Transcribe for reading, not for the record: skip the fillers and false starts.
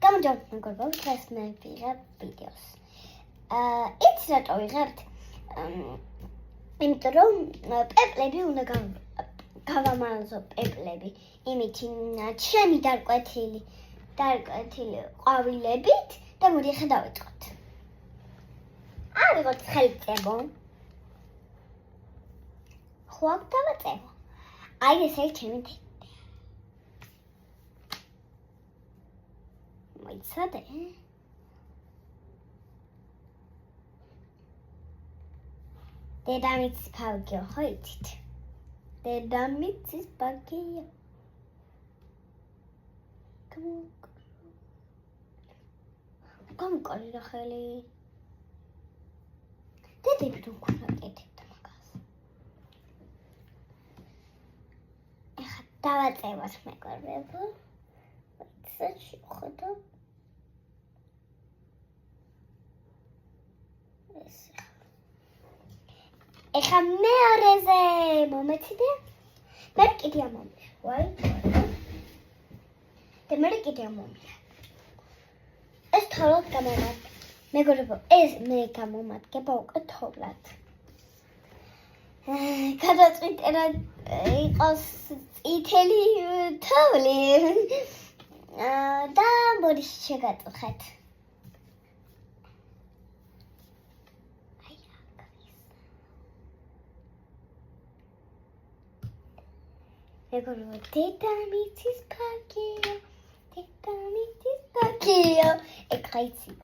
გამარჯობთ მეგობრებო, დღეს მე ვიღებ ვიდეოს. იცი რატო ვიღებთ? იმიტომ რომ პეპლები უნდა გავამალზო პეპლები. იმით ჩემი დარკვეთილი ყვავილებით და მოდი ახლა დავიწყოთ. ავიღოთ ხელმწებო. ხო აქ დავაწევო. აი ეს არის ჩემი მოიცადე? დედამიწის ფაგიო, ხო იცით? დედამიწის ფაგიო. გამკარი რა ხელი. დედები თუ ქურაკეთებდა მაგას. ეხლა დავაწევოთ მეგობრებო. შევხედო. ეხლა მეორეზე მომეციდე. მე კიდე ამომია. ვაი. და მე კიდე ამომია. ეს თორად გამომადგა. მეგობრებო, ეს მე გამომადგება უკვე თოვლად. გადაწყვიტე იყოს წითელი თოვლი. და მოდი შეგაწუხეთ. მეგობრებო, დედამიწის ფაგიო, ეხლა იცი.